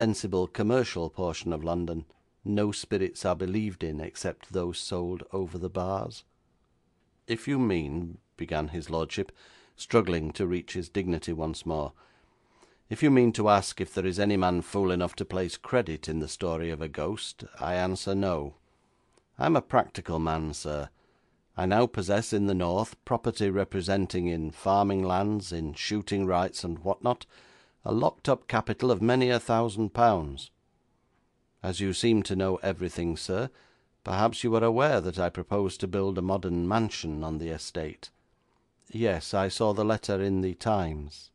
sensible commercial portion of London, no spirits are believed in except those sold over the bars. If you mean,' began his lordship, struggling to reach his dignity once more, 'if you mean to ask if there is any man fool enough to place credit in the story of a ghost, I answer no. I am a practical man, sir. I now possess in the north property representing in farming lands, in shooting rights, and what not, a locked-up capital of many £1,000. As you seem to know everything, sir, perhaps you are aware that I propose to build a modern mansion on the estate. Yes, I saw the letter in the Times.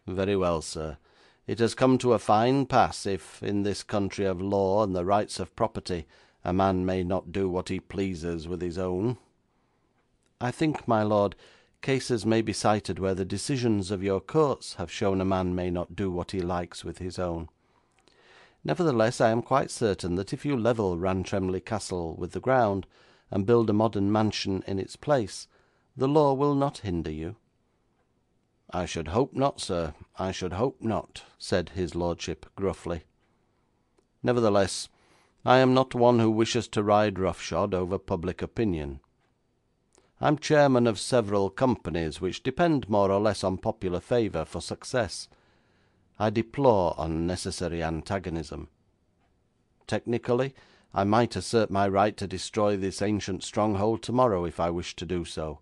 Very well, sir. It has come to a fine pass if, in this country of law and the rights of property, a man may not do what he pleases with his own. I think, my lord, cases may be cited where the decisions of your courts have shown a man may not do what he likes with his own. Nevertheless, I am quite certain that if you level Rantremly Castle with the ground, and build a modern mansion in its place, the law will not hinder you.' 'I should hope not, sir, I should hope not,' said his lordship gruffly. 'Nevertheless, I am not one who wishes to ride roughshod over public opinion. I am chairman of several companies which depend more or less on popular favour for success. I deplore unnecessary antagonism. Technically, I might assert my right to destroy this ancient stronghold tomorrow if I wished to do so,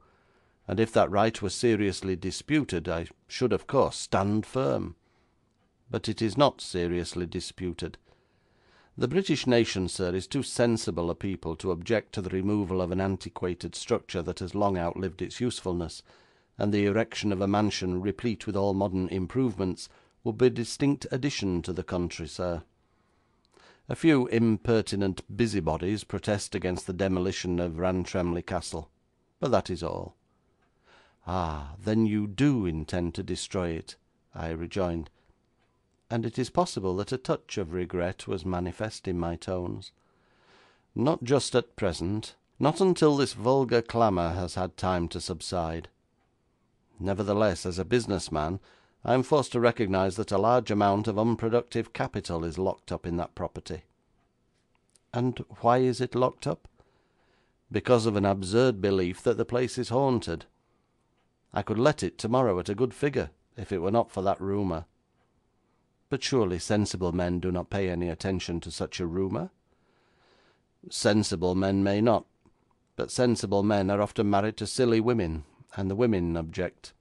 and if that right were seriously disputed, I should, of course, stand firm. But it is not seriously disputed. The British nation, sir, is too sensible a people to object to the removal of an antiquated structure that has long outlived its usefulness, and the erection of a mansion replete with all modern improvements would be a distinct addition to the country, sir. A few impertinent busybodies protest against the demolition of Rantremly Castle, but that is all.' 'Ah, then you do intend to destroy it,' I rejoined, and it is possible that a touch of regret was manifest in my tones. 'Not just at present, not until this vulgar clamour has had time to subside. Nevertheless, as a business man, I am forced to recognise that a large amount of unproductive capital is locked up in that property.' 'And why is it locked up?' 'Because of an absurd belief that the place is haunted. I could let it tomorrow at a good figure, if it were not for that rumour.' 'But surely sensible men do not pay any attention to such a rumour?' 'Sensible men may not, but sensible men are often married to silly women, and the women object.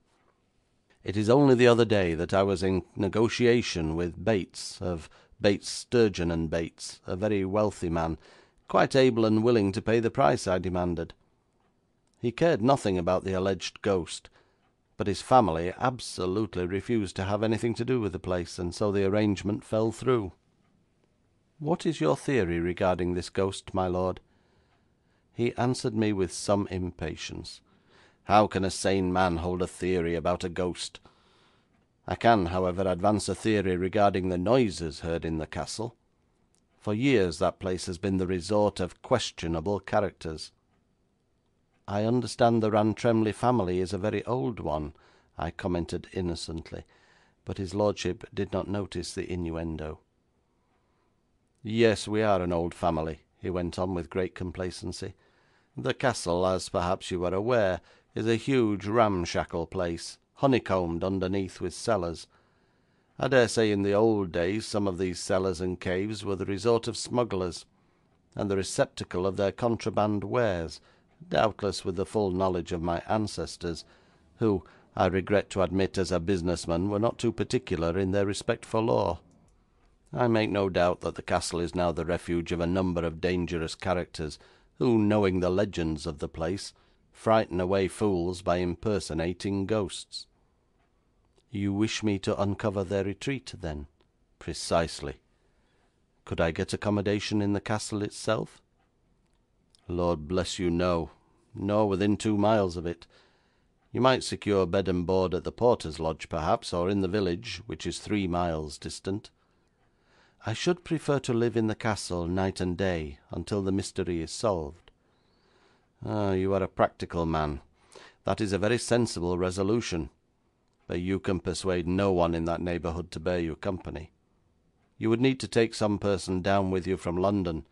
It is only the other day that I was in negotiation with Bates, of Bates, Sturgeon and Bates, a very wealthy man, quite able and willing to pay the price I demanded. He cared nothing about the alleged ghost, but his family absolutely refused to have anything to do with the place, and so the arrangement fell through.' 'What is your theory regarding this ghost, my lord?' He answered me with some impatience. 'How can a sane man hold a theory about a ghost? I can, however, advance a theory regarding the noises heard in the castle. For years that place has been the resort of questionable characters.' 'I understand the Rantremly family is a very old one,' I commented innocently, but his lordship did not notice the innuendo. 'Yes, we are an old family,' he went on with great complacency. 'The castle, as perhaps you are aware, is a huge ramshackle place, honeycombed underneath with cellars. I dare say in the old days some of these cellars and caves were the resort of smugglers, and the receptacle of their contraband wares, doubtless with the full knowledge of my ancestors, who, I regret to admit as a businessman, were not too particular in their respect for law. I make no doubt that the castle is now the refuge of a number of dangerous characters, who, knowing the legends of the place, frighten away fools by impersonating ghosts.' 'You wish me to uncover their retreat, then?' 'Precisely.' 'Could I get accommodation in the castle itself?' 'Lord bless you, no, nor within 2 miles of it. You might secure bed and board at the porter's lodge, perhaps, or in the village, which is 3 miles distant.' 'I should prefer to live in the castle night and day, until the mystery is solved.' 'Ah, you are a practical man. That is a very sensible resolution, but you can persuade no one in that neighbourhood to bear you company. You would need to take some person down with you from London,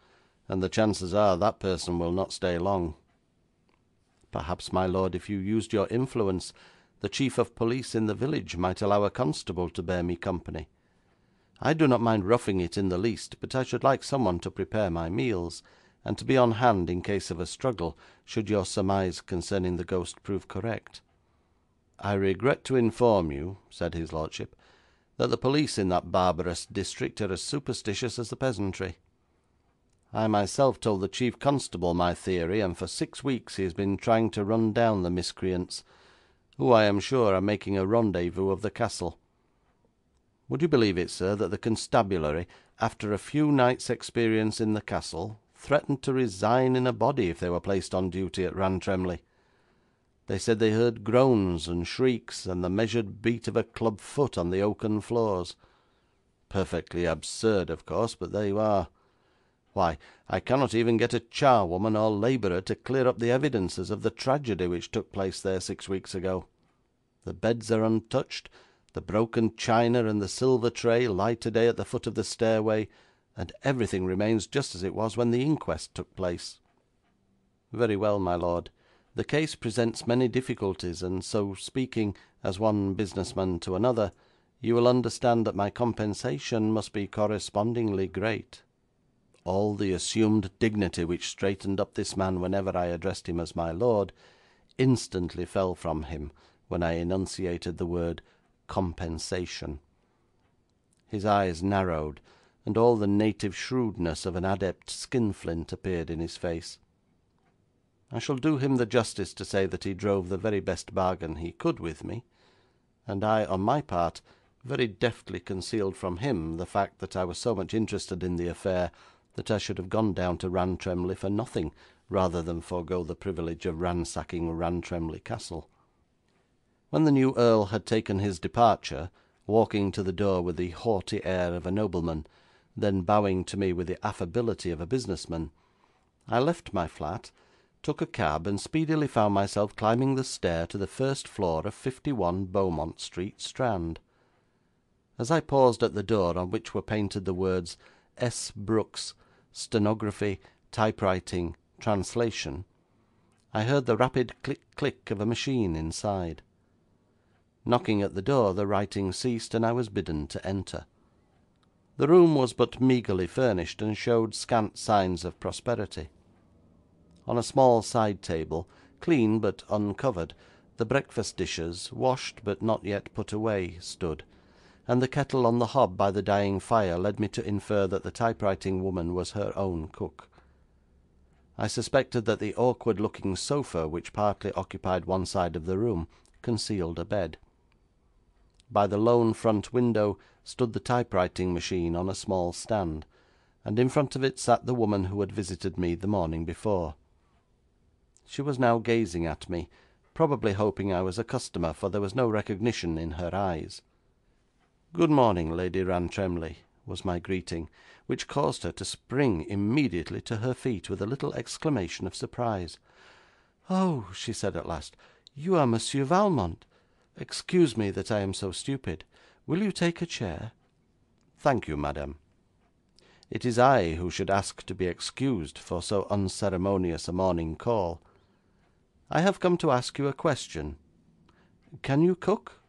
and the chances are that person will not stay long.' 'Perhaps, my lord, if you used your influence, the chief of police in the village might allow a constable to bear me company. I do not mind roughing it in the least, but I should like someone to prepare my meals, and to be on hand in case of a struggle, should your surmise concerning the ghost prove correct.' 'I regret to inform you,' said his lordship, 'that the police in that barbarous district are as superstitious as the peasantry. I myself told the chief constable my theory, and for 6 weeks he has been trying to run down the miscreants, who, I am sure, are making a rendezvous of the castle. Would you believe it, sir, that the constabulary, after a few nights' experience in the castle, threatened to resign in a body if they were placed on duty at Rantremly? They said they heard groans and shrieks, and the measured beat of a club foot on the oaken floors. Perfectly absurd, of course, but there you are. Why, I cannot even get a charwoman or labourer to clear up the evidences of the tragedy which took place there 6 weeks ago. The beds are untouched, the broken china and the silver tray lie today at the foot of the stairway, and everything remains just as it was when the inquest took place.' 'Very well, my lord. The case presents many difficulties, and so, speaking as one business man to another, you will understand that my compensation must be correspondingly great.' All the assumed dignity which straightened up this man whenever I addressed him as my lord, instantly fell from him when I enunciated the word compensation. His eyes narrowed, and all the native shrewdness of an adept skinflint appeared in his face. I shall do him the justice to say that he drove the very best bargain he could with me, and I, on my part, very deftly concealed from him the fact that I was so much interested in the affair that I should have gone down to Rantremly for nothing rather than forego the privilege of ransacking Rantremly Castle. When the new earl had taken his departure, walking to the door with the haughty air of a nobleman, then bowing to me with the affability of a businessman, I left my flat, took a cab, and speedily found myself climbing the stair to the first floor of 51 Beaumont Street, Strand. As I paused at the door, on which were painted the words S. Brooks, Stenography, Typewriting, Translation, I heard the rapid click-click of a machine inside. Knocking at the door, the writing ceased, and I was bidden to enter. The room was but meagrely furnished, and showed scant signs of prosperity. On a small side table, clean but uncovered, the breakfast dishes, washed but not yet put away, stood, and the kettle on the hob by the dying fire led me to infer that the typewriting woman was her own cook. I suspected that the awkward-looking sofa, which partly occupied one side of the room, concealed a bed. By the lone front window stood the typewriting machine on a small stand, and in front of it sat the woman who had visited me the morning before. She was now gazing at me, probably hoping I was a customer, for there was no recognition in her eyes. 'Good morning, Lady Rantremly,' was my greeting, which caused her to spring immediately to her feet with a little exclamation of surprise. 'Oh,' she said at last, 'you are Monsieur Valmont. Excuse me that I am so stupid. Will you take a chair?' 'Thank you, madam. It is I who should ask to be excused for so unceremonious a morning call. I have come to ask you a question. Can you cook?'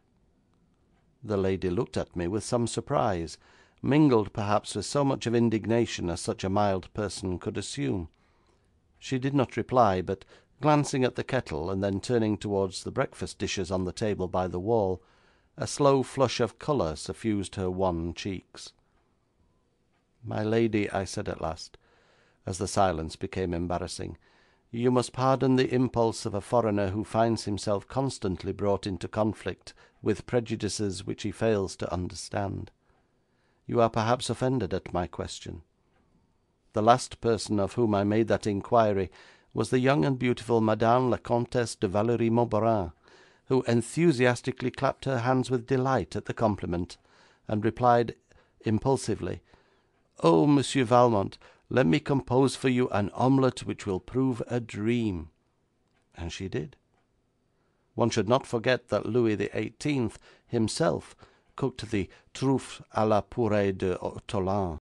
The lady looked at me with some surprise, mingled perhaps with so much of indignation as such a mild person could assume. She did not reply, but, glancing at the kettle, and then turning towards the breakfast dishes on the table by the wall, a slow flush of colour suffused her wan cheeks. 'My lady,' I said at last, as the silence became embarrassing, 'you must pardon the impulse of a foreigner who finds himself constantly brought into conflict with prejudices which he fails to understand. You are perhaps offended at my question. The last person of whom I made that inquiry was the young and beautiful Madame la Comtesse de Valerie Montmorin, who enthusiastically clapped her hands with delight at the compliment, and replied impulsively, "Oh, Monsieur Valmont, let me compose for you an omelette which will prove a dream." And she did. One should not forget that Louis XVIII himself cooked the truffes à la purée d'ortolan.